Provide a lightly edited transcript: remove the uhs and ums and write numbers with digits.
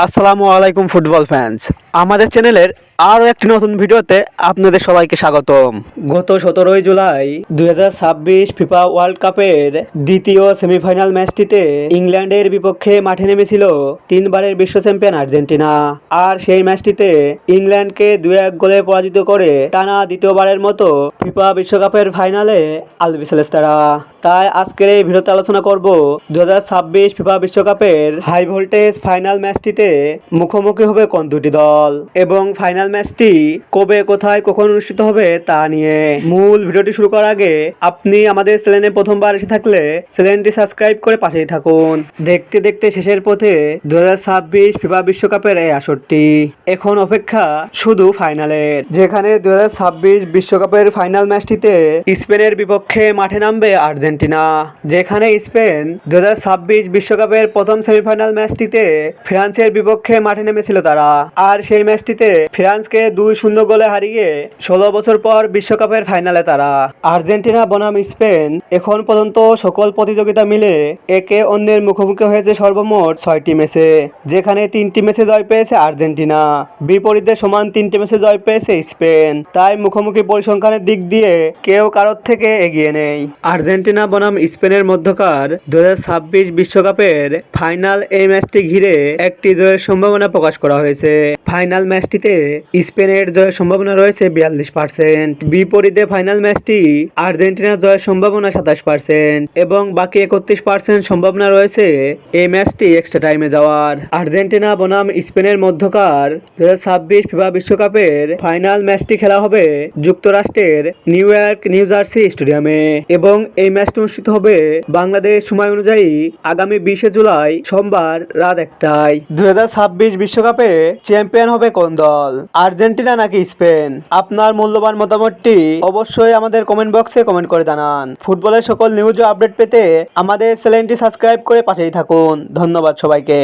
আসসালামু আলাইকুম football fans. আমাদের চ্যানেলের আরও একটি নতুন ভিডিওতে আপনাদের সবাইকে স্বাগতম। গত 17 জুলাই 2026 ফিফা ওয়ার্ল্ড কাপের দ্বিতীয় সেমিফাইনাল ম্যাচটিতে ইংল্যান্ডের বিপক্ষে মাঠে নেমেছিল তিনবারের বিশ্ব চ্যাম্পিয়ন আর্জেন্টিনা। আর সেই ম্যাচটিতে ইংল্যান্ডকে 2-1 গোলে পরাজিত করে টানা দ্বিতীয়বারের মতো ফিফা বিশ্বকাপের ফাইনালে আলবিসেলেস্তারা। তাই আজকের এই ভিডিওতে আলোচনা করব 2026 ফিফা বিশ্বকাপের হাই ভোল্টেজ ফাইনাল ম্যাচটিতে মুখোমুখি হবে কোন দুটি দল এবং ফাইনাল ম্যাচটি কবে, কোথায়, কখন অনুষ্ঠিত হবে তা নিয়ে। মূল ভিডিওটি শুরু করার আগে আপনি আমাদের চ্যানেলে প্রথমবার এসে থাকলে চ্যানেলটি সাবস্ক্রাইব করে পাশেই থাকুন। দেখতে দেখতে শেষের পথে 2026 ফিফা বিশ্বকাপের এই আসরটি। এখন অপেক্ষা শুধু ফাইনালের, যেখানে 2026 বিশ্বকাপের ফাইনাল ম্যাচটিতে স্পেনের বিপক্ষে মাঠে নামবে আর্জেন্টিনা। যেখানে স্পেন 2026 বিশ্বকাপের প্রথম সেমিফাইনাল ম্যাচটিতে ফ্রান্সের বিপক্ষে মাঠে নেমেছিল তারা। আর সেই ম্যাচটিতে ফ্রান্সকে 2-0 গোলে হারিয়ে 16 বছর পর বিশ্বকাপের ফাইনালে তারা। আর্জেন্টিনা বনাম স্পেন এখন পর্যন্ত সকল প্রতিযোগিতা মিলে একে অন্যের মুখোমুখি হয়েছে সর্বমোট 6টি ম্যাচে, যেখানে 3টি ম্যাচে জয় পেয়েছে আর্জেন্টিনা, বিপরীতে সমান 3টি ম্যাচে জয় পেয়েছে স্পেন। তাই মুখোমুখি পরিসংখ্যানের দিক দিয়ে কেউ কারোর থেকে এগিয়ে নেই। আর্জেন্টিনা বনাম স্পেনের মধ্যকার 2026 বিশ্বকাপের ফাইনাল এই ম্যাচটি ঘিরে একটি জয়ের সম্ভাবনা প্রকাশ করা হয়েছে। ফাইনাল ম্যাচটিতে স্পেনের জয়ের সম্ভাবনা রয়েছে 42%, বিপরীতে ফাইনাল ম্যাচটি আর্জেন্টিনার জয়ের সম্ভাবনা 27% এবং বাকি 31% সম্ভাবনা রয়েছে এই ম্যাচটি এক্সট্রা টাইমে যাওয়ার। আর্জেন্টিনা বনাম স্পেনের মধ্যকার 2026 ফিফা বিশ্বকাপের ফাইনাল ম্যাচটি খেলা হবে যুক্তরাষ্ট্রের নিউ ইয়র্ক নিউ জার্সি স্টেডিয়ামে এবং এই ম্যাচটি অনুষ্ঠিত হবে বাংলাদেশ সময় অনুযায়ী আগামী 20 জুলাই সোমবার রাত 1টায়। 2026 বিশ্বকাপে চ্যাম্পিয়ন হবে কোন দল, আর্জেন্টিনা নাকি স্পেন? আপনার মূল্যবান মতামতটি অবশ্যই আমাদের কমেন্ট বক্সে কমেন্ট করে জানান। ফুটবলের সকল নিউজ ও আপডেট পেতে আমাদের চ্যানেলটি সাবস্ক্রাইব করে পাশেই থাকুন। ধন্যবাদ সবাইকে।